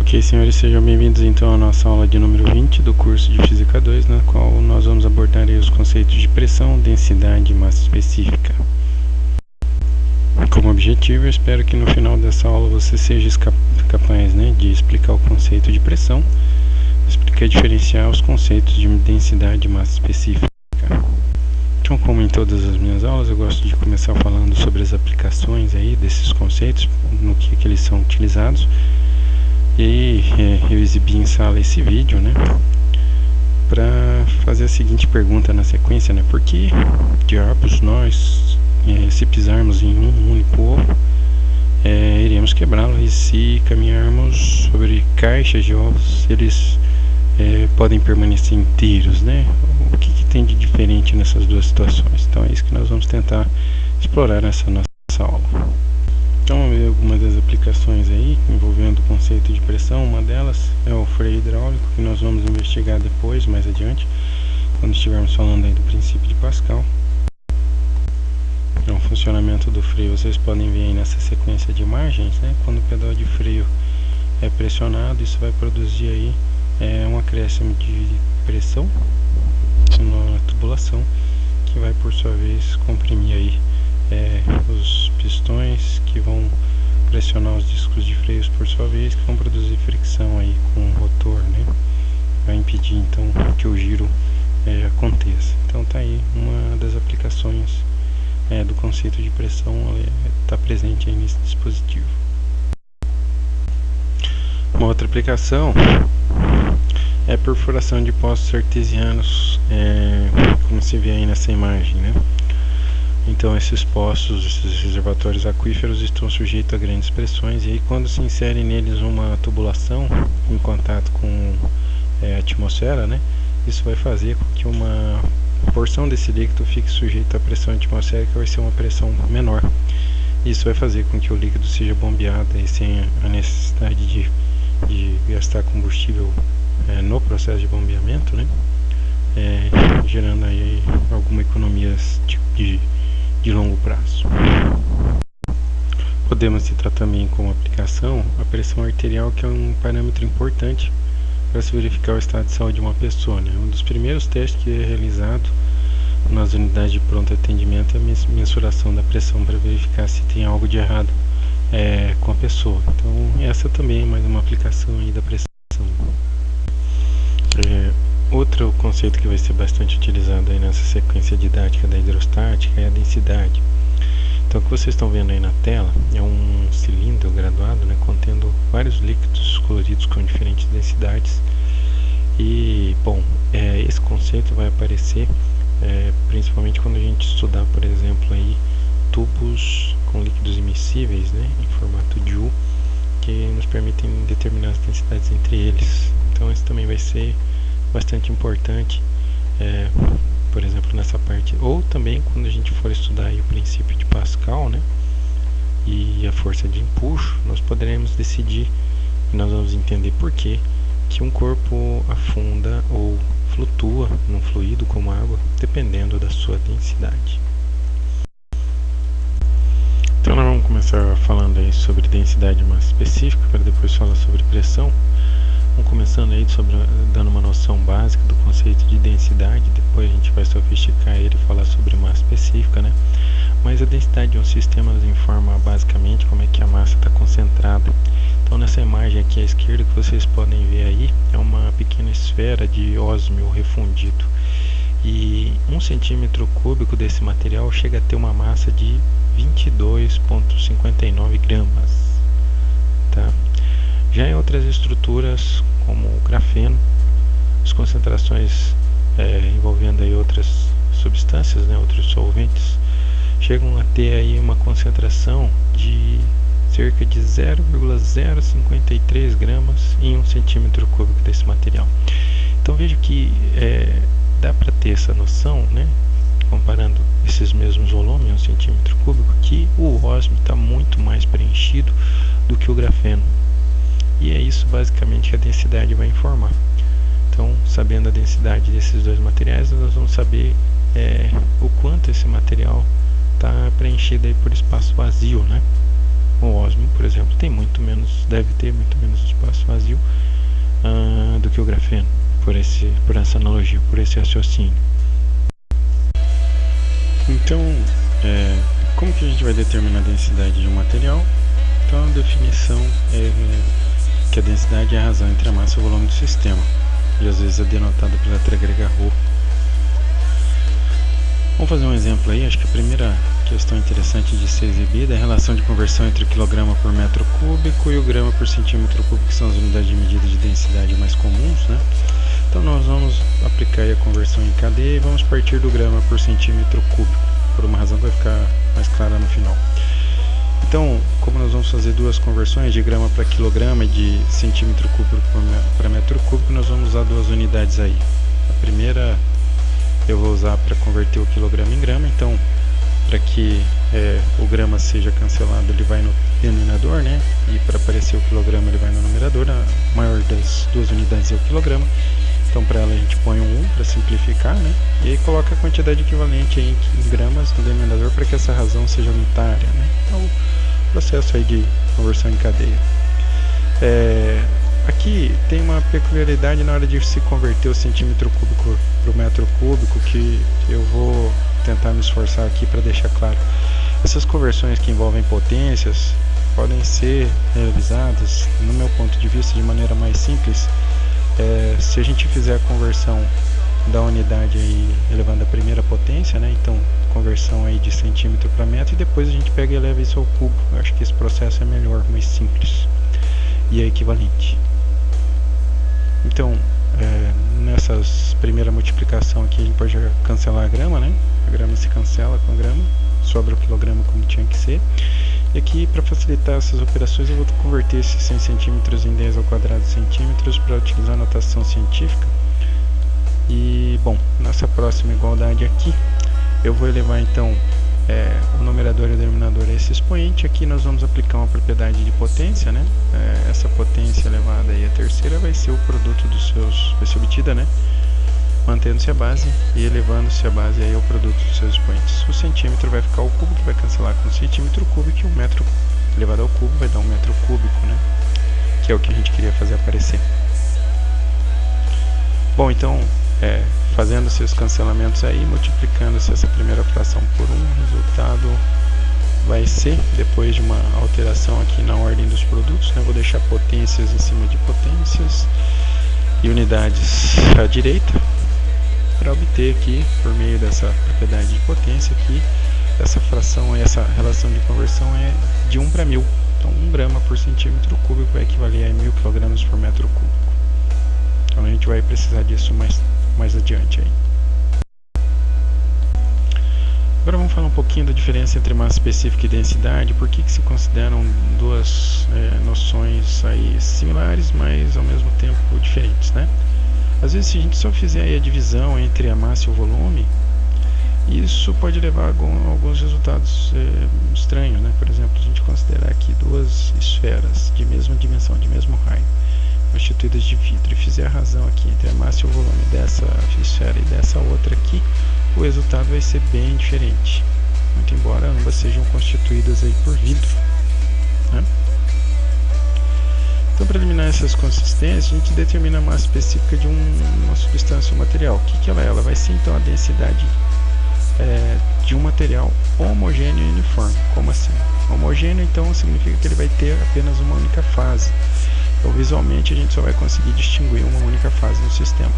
Ok, senhores, sejam bem-vindos então à nossa aula de número 20 do curso de Física 2, na qual nós vamos abordar aí os conceitos de pressão, densidade e massa específica. Como objetivo, eu espero que no final dessa aula você seja capaz, de explicar o conceito de pressão, explicar e diferenciar os conceitos de densidade e massa específica. Então, como em todas as minhas aulas, eu gosto de começar falando sobre as aplicações aí desses conceitos, no que eles são utilizados. E eu exibi em sala esse vídeo, para fazer a seguinte pergunta na sequência, por que diabos nós, se pisarmos em um único ovo, iremos quebrá-lo, e se caminharmos sobre caixas de ovos, eles podem permanecer inteiros, O que tem de diferente nessas duas situações? Então é isso que nós vamos tentar explorar nessa nossa aula. Então, vamos ver algumas das aplicações aí envolvendo o conceito de pressão. Uma delas é o freio hidráulico, que nós vamos investigar depois, mais adiante, quando estivermos falando aí do princípio de Pascal. Então, o funcionamento do freio vocês podem ver aí nessa sequência de imagens, Quando o pedal de freio é pressionado, isso vai produzir aí um acréscimo de pressão na tubulação, que vai por sua vez comprimir aí os pistões, que vão pressionar os discos de freios por sua vez, que vão produzir fricção aí com o rotor, vai impedir então que o giro aconteça. Então tá aí uma das aplicações do conceito de pressão, está presente aí nesse dispositivo. Uma outra aplicação é a perfuração de poços artesianos, como se vê aí nessa imagem, Então esses poços, esses reservatórios aquíferos estão sujeitos a grandes pressões, e aí quando se insere neles uma tubulação em contato com a atmosfera, isso vai fazer com que uma porção desse líquido fique sujeito à pressão atmosférica, que vai ser uma pressão menor. Isso vai fazer com que o líquido seja bombeado aí sem a necessidade de gastar combustível no processo de bombeamento, gerando aí alguma economia de longo prazo. Podemos citar também como aplicação a pressão arterial, que é um parâmetro importante para se verificar o estado de saúde de uma pessoa. Um dos primeiros testes que é realizado nas unidades de pronto atendimento é a mensuração da pressão, para verificar se tem algo de errado com a pessoa. Então essa também é mais uma aplicação aí da pressão. Outro conceito que vai ser bastante utilizado aí nessa sequência didática da hidrostática é a densidade. Então o que vocês estão vendo aí na tela é um cilindro graduado, contendo vários líquidos coloridos com diferentes densidades. E bom, esse conceito vai aparecer principalmente quando a gente estudar, por exemplo, aí tubos com líquidos immiscíveis, em formato de U, que nos permitem determinar as densidades entre eles. Então isso também vai ser bastante importante, por exemplo, nessa parte, ou também quando a gente for estudar aí o princípio de Pascal, e a força de empuxo, nós poderemos decidir, e nós vamos entender por que um corpo afunda ou flutua num fluido como água, dependendo da sua densidade. Então nós vamos começar falando aí sobre densidade e massa específica, para depois falar sobre pressão. Vamos começando aí dando uma noção básica do conceito de densidade, depois a gente vai sofisticar ele e falar sobre massa específica, Mas a densidade de um sistema nos informa basicamente como é que a massa está concentrada. Então nessa imagem aqui à esquerda, que vocês podem ver aí, é uma pequena esfera de ósmio refundido. E 1 centímetro cúbico desse material chega a ter uma massa de 22,59 gramas. Já em outras estruturas, como o grafeno, as concentrações envolvendo aí outras substâncias, outros solventes, chegam a ter aí uma concentração de cerca de 0,053 gramas em 1 centímetro cúbico desse material. Então veja que dá para ter essa noção, comparando esses mesmos volumes, 1 centímetro cúbico, que o ósmio está muito mais preenchido do que o grafeno. E é isso basicamente que a densidade vai informar. Então, sabendo a densidade desses dois materiais, nós vamos saber o quanto esse material está preenchido aí por espaço vazio, O ósmio, por exemplo, tem muito menos, deve ter muito menos espaço vazio do que o grafeno, por essa analogia, por esse raciocínio. Então, como que a gente vai determinar a densidade de um material? Então, a definição é que a densidade é a razão entre a massa e o volume do sistema, e às vezes é denotada pela letra grega ρ. Vamos fazer um exemplo aí. Acho que a primeira questão interessante de ser exibida é a relação de conversão entre o quilograma por metro cúbico e o grama por centímetro cúbico, que são as unidades de medida de densidade mais comuns, né? Então nós vamos aplicar aí a conversão em cadeia e vamos partir do grama por centímetro cúbico, por uma razão que vai ficar mais clara no final. Então, como nós vamos fazer duas conversões, de grama para quilograma e de centímetro cúbico para metro cúbico, nós vamos usar duas unidades aí. A primeira eu vou usar para converter o quilograma em grama. Então, para que o grama seja cancelado, ele vai no denominador, né? E para aparecer o quilograma, ele vai no numerador. A maior das duas unidades é o quilograma. Então, para ela a gente põe um 1 para simplificar, né? E aí coloca a quantidade equivalente aí em gramas no denominador para que essa razão seja unitária, né? Então, o processo aí de conversão em cadeia. Aqui tem uma peculiaridade na hora de se converter o centímetro cúbico para o metro cúbico, que eu vou tentar me esforçar aqui para deixar claro. Essas conversões que envolvem potências podem ser realizadas, no meu ponto de vista, de maneira mais simples. Se a gente fizer a conversão da unidade aí elevando a primeira potência, né? Então conversão aí de centímetro para metro, e depois a gente pega e eleva isso ao cubo. Eu acho que esse processo é melhor, mais simples e é equivalente. Então, nessa primeira multiplicação aqui, a gente pode cancelar a grama, né? A grama se cancela com a grama, sobra o quilograma como tinha que ser. E aqui, para facilitar essas operações, eu vou converter esses 100 centímetros em 10 ao quadrado centímetros para utilizar a notação científica. E, bom, nessa próxima igualdade aqui, eu vou elevar então o numerador e o denominador a esse expoente. Aqui nós vamos aplicar uma propriedade de potência, né? Essa potência elevada aí a terceira vai ser o produto dos seus, vai ser obtida, né? Mantendo-se a base e elevando-se a base aí ao produto dos seus expoentes. O centímetro vai ficar ao cubo, que vai cancelar com o centímetro cúbico, e o metro elevado ao cubo vai dar um metro cúbico, né? Que é o que a gente queria fazer aparecer. Bom, então, fazendo-se os cancelamentos aí, multiplicando-se essa primeira fração por 1, o resultado vai ser, depois de uma alteração aqui na ordem dos produtos, né? Vou deixar potências em cima de potências e unidades à direita, para obter aqui, por meio dessa propriedade de potência aqui, essa fração, essa relação de conversão é de 1 para 1000. Então 1 grama por centímetro cúbico vai equivaler a 1000 kg por metro cúbico. Então a gente vai precisar disso mais adiante aí. Agora vamos falar um pouquinho da diferença entre massa específica e densidade. Por que se consideram duas noções aí similares, mas ao mesmo tempo diferentes, né? Às vezes, se a gente só fizer aí a divisão entre a massa e o volume, isso pode levar a alguns resultados estranhos, né? Por exemplo, a gente considerar aqui duas esferas de mesma dimensão, de mesmo raio, constituídas de vidro, e fizer a razão aqui entre a massa e o volume dessa esfera e dessa outra aqui, o resultado vai ser bem diferente, muito embora ambas sejam constituídas aí por vidro, né? Então, para eliminar essas consistências, a gente determina a massa específica de uma substância ou material. O que ela é? Ela vai ser então a densidade de um material homogêneo e uniforme. Como assim? Homogêneo, então, significa que ele vai ter apenas uma única fase. Então, visualmente, a gente só vai conseguir distinguir uma única fase no sistema.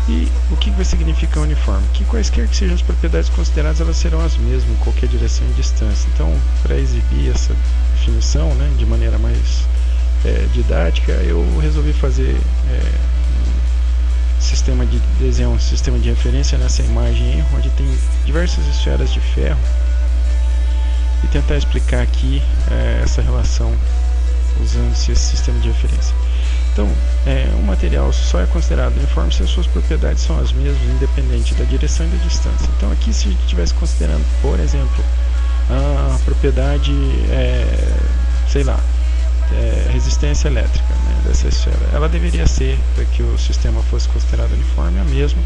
E o que vai significar uniforme? Que quaisquer que sejam as propriedades consideradas, elas serão as mesmas em qualquer direção e distância. Então, para exibir essa definição, né, de maneira mais didática, eu resolvi fazer um sistema de desenho, um sistema de referência nessa imagem aí, onde tem diversas esferas de ferro, e tentar explicar aqui essa relação usando esse sistema de referência. Então, um material só é considerado uniforme se as suas propriedades são as mesmas, independente da direção e da distância. Então, aqui, se a gente estivesse considerando, por exemplo, a propriedade, sei lá, resistência elétrica, né, dessa esfera, ela deveria ser, para que o sistema fosse considerado uniforme, a mesma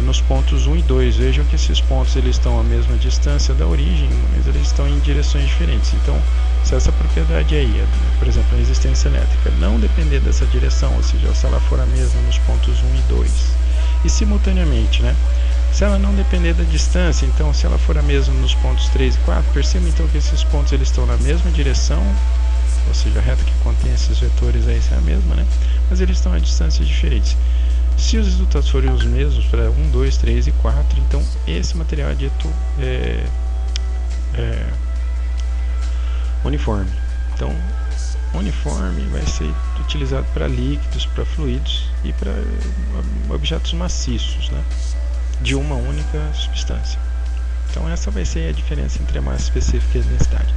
nos pontos 1 e 2. Vejam que esses pontos eles estão à mesma distância da origem, mas eles estão em direções diferentes. Então, se essa propriedade aí, por exemplo, a resistência elétrica, não depender dessa direção, ou seja, se ela for a mesma nos pontos 1 e 2, e simultaneamente, né? Se ela não depender da distância, então se ela for a mesma nos pontos 3 e 4, perceba então que esses pontos eles estão na mesma direção, ou seja, a reta que contém esses vetores aí é a mesma, né? Mas eles estão a distâncias diferentes. Se os resultados forem os mesmos para 1, 2, 3 e 4, então esse material é dito uniforme. Então, uniforme vai ser utilizado para líquidos, para fluidos e para objetos maciços, né? De uma única substância. Então essa vai ser a diferença entre a massa específica e a densidade.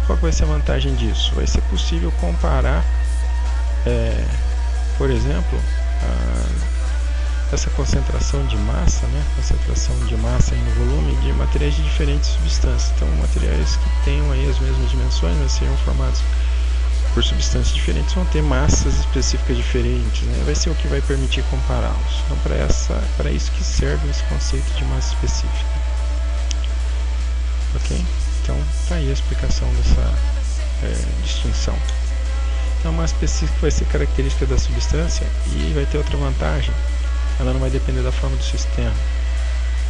Qual vai ser a vantagem disso? Vai ser possível comparar, por exemplo, essa concentração de massa, né? Concentração de massa no volume de materiais de diferentes substâncias. Então materiais que tenham aí as mesmas dimensões, mas sejam formados por substâncias diferentes, vão ter massas específicas diferentes, né? Vai ser o que vai permitir compará-los. Então, para isso que serve esse conceito de massa específica. Ok? Então, tá aí a explicação dessa distinção. Então, a massa específica vai ser característica da substância e vai ter outra vantagem. Ela não vai depender da forma do sistema.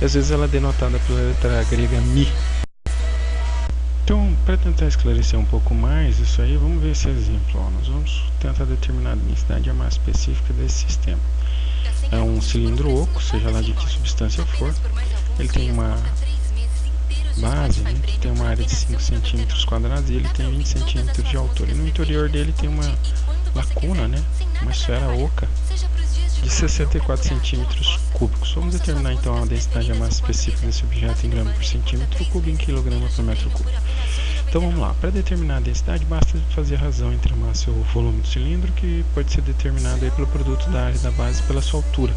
E, às vezes ela é denotada pela letra grega mi. Então, para tentar esclarecer um pouco mais isso aí, vamos ver esse exemplo. Nós vamos tentar determinar a densidade e a massa específica desse sistema. É um cilindro oco, seja lá de que substância for. Ele tem uma base, né, que tem uma área de 5 centímetros quadrados e ele tem 20 centímetros de altura. E no interior dele tem uma lacuna, né, uma esfera oca de 64 centímetros cúbicos. Vamos determinar então a densidade e a massa específica desse objeto em gramas por centímetro cúbico em quilograma por metro cúbico. Então vamos lá, para determinar a densidade basta fazer a razão entre a massa e o volume do cilindro, que pode ser determinado aí pelo produto da área da base pela sua altura,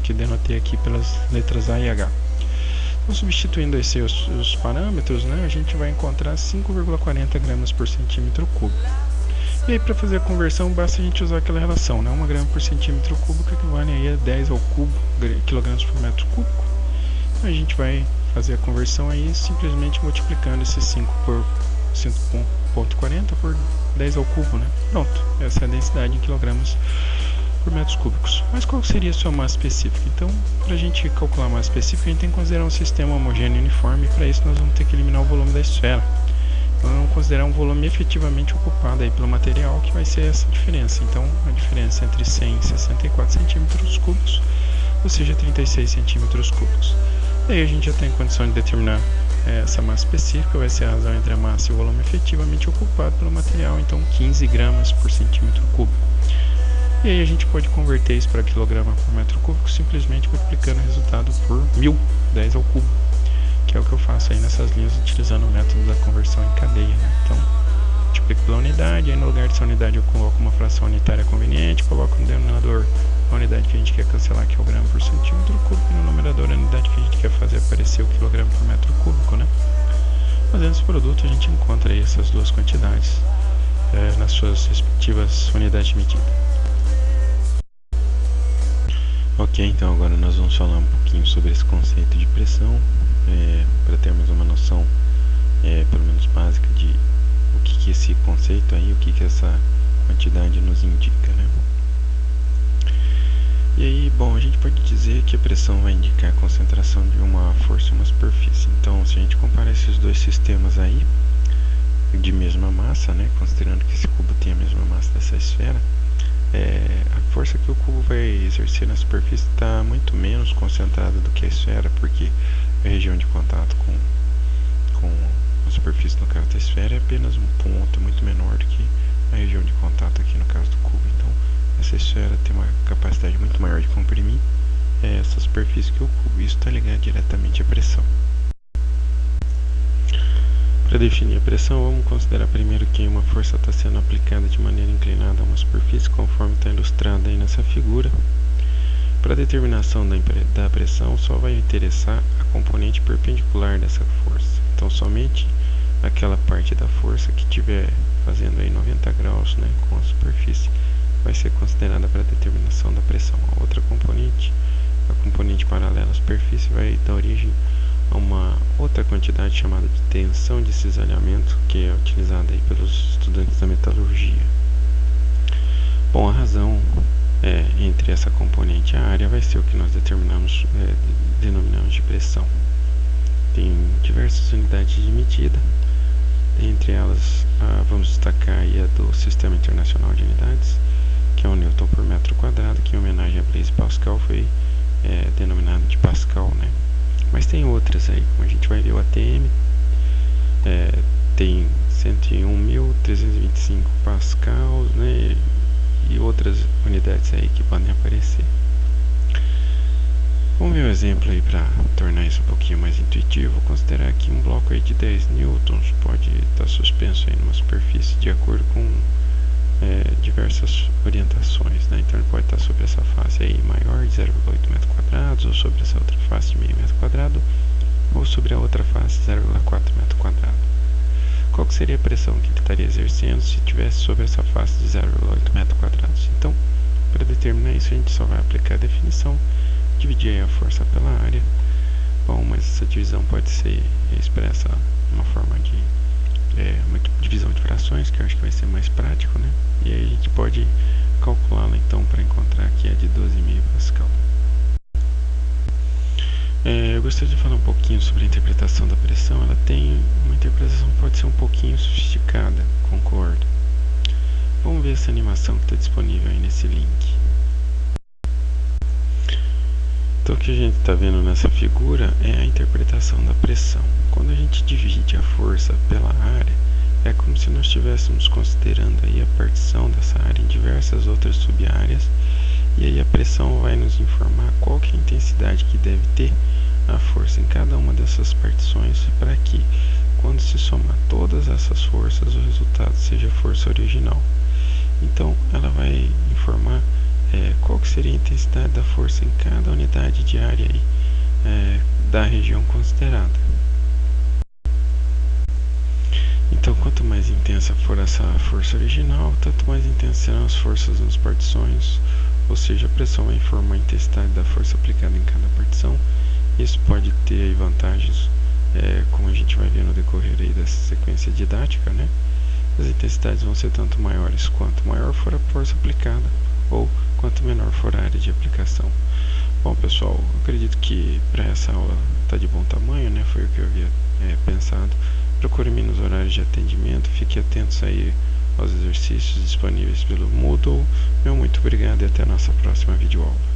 que denotei aqui pelas letras A e H. Então, substituindo aí os parâmetros, né, a gente vai encontrar 5,40 gramas por centímetro cúbico. E aí, para fazer a conversão, basta a gente usar aquela relação, né? 1 grama por centímetro cúbico equivale aí a 10 ao cubo quilogramas por metro cúbico. Então, a gente vai fazer a conversão aí simplesmente multiplicando esse 5 por 5,40 por 10 ao cubo, né? Pronto, essa é a densidade em quilogramas por metros cúbicos. Mas qual seria a sua massa específica? Então, para a gente calcular a massa específica, a gente tem que considerar um sistema homogêneo e uniforme, e para isso nós vamos ter que eliminar o volume da esfera. Vamos considerar um volume efetivamente ocupado aí pelo material, que vai ser essa diferença. Então, a diferença entre 100 e 64 centímetros cúbicos, ou seja, 36 centímetros cúbicos. Daí a gente já tem condição de determinar essa massa específica, vai ser a razão entre a massa e o volume efetivamente ocupado pelo material, então 15 gramas por centímetro cúbico. E aí a gente pode converter isso para quilograma por metro cúbico, simplesmente multiplicando o resultado por 1000, 10 ao cubo. Que é o que eu faço aí nessas linhas utilizando o método da conversão em cadeia, né? Então, multiplico pela unidade, aí no lugar dessa unidade eu coloco uma fração unitária conveniente, coloco no denominador a unidade que a gente quer cancelar, que é o grama por centímetro cúbico, e no numerador a unidade que a gente quer fazer aparecer o quilograma por metro cúbico, né? Fazendo esse produto a gente encontra aí essas duas quantidades nas suas respectivas unidades de medida. Ok, então agora nós vamos falar um pouquinho sobre esse conceito de pressão, para termos uma noção, pelo menos básica, de o que esse conceito aí, o que essa quantidade nos indica, né? E aí, bom, a gente pode dizer que a pressão vai indicar a concentração de uma força em uma superfície. Então, se a gente comparar esses dois sistemas aí, de mesma massa, né, considerando que esse cubo tem a mesma massa dessa esfera, a força que o cubo vai exercer na superfície está muito menos concentrada do que a esfera, porque a região de contato com a superfície, no caso da esfera, é apenas um ponto muito menor do que a região de contato aqui no caso do cubo. Então, essa esfera tem uma capacidade muito maior de comprimir essa superfície que o cubo. Isso está ligado diretamente à pressão. Para definir a pressão, vamos considerar primeiro que uma força está sendo aplicada de maneira inclinada a uma superfície, conforme está ilustrado aí nessa figura. Para a determinação da pressão, só vai interessar a componente perpendicular dessa força. Então, somente aquela parte da força que estiver fazendo aí 90 graus, né, com a superfície vai ser considerada para a determinação da pressão. A outra componente a componente paralela à superfície vai dar origem a uma outra quantidade chamada de tensão de cisalhamento, que é utilizada aí pelos estudantes da metalurgia. Bom, a razão entre essa componente e a área vai ser o que nós denominamos de pressão. Tem diversas unidades de medida, entre elas vamos destacar aí a do Sistema Internacional de Unidades, que é o Newton por metro quadrado, que em homenagem a Blaise Pascal foi denominado de Pascal, né? Mas tem outras aí, como a gente vai ver, o ATM tem 101.325 pascals, né? E outras unidades aí que podem aparecer. Vamos ver um exemplo aí para tornar isso um pouquinho mais intuitivo. Vou considerar que um bloco aí de 10 newtons pode estar suspenso aí numa superfície de acordo com diversas orientações, né? Então ele pode estar sobre essa face aí maior de 0,8 metros quadrados, ou sobre essa outra face de meio metro quadrado, ou sobre a outra face de 0,4 metro quadrado. Qual que seria a pressão que ele estaria exercendo se estivesse sobre essa face de 0,8 metros quadrados? Então, para determinar isso, a gente só vai aplicar a definição, dividir aí a força pela área. Bom, mas essa divisão pode ser expressa de uma forma de uma divisão de frações, que eu acho que vai ser mais prático, né? E aí a gente pode calculá-la então para encontrar que é de 12,5 Pascal. Eu gostaria de falar um pouquinho sobre a interpretação da pressão. Ela tem uma interpretação que pode ser um pouquinho sofisticada, concordo. Vamos ver essa animação que está disponível aí nesse link. Então o que a gente está vendo nessa figura é a interpretação da pressão. Quando a gente divide a força pela área, é como se nós estivéssemos considerando aí a partição dessa área em diversas outras sub-áreas, e aí a pressão vai nos informar qual que é a intensidade que deve ter a força em cada uma dessas partições, para que quando se somar todas essas forças o resultado seja a força original. Então ela vai informar qual que seria a intensidade da força em cada unidade de área aí, da região considerada. Então, quanto mais intensa for essa força original, tanto mais intensas serão as forças nas partições, ou seja, a pressão vai informar a intensidade da força aplicada em cada partição. Isso pode ter aí vantagens, como a gente vai ver no decorrer aí dessa sequência didática, né? As intensidades vão ser tanto maiores quanto maior for a força aplicada, ou quanto menor for a área de aplicação. Bom, pessoal, eu acredito que para essa aula está de bom tamanho, né? Foi o que eu havia pensado. Procure-me nos horários de atendimento, fique atentos aí aos exercícios disponíveis pelo Moodle. Meu muito obrigado e até a nossa próxima videoaula.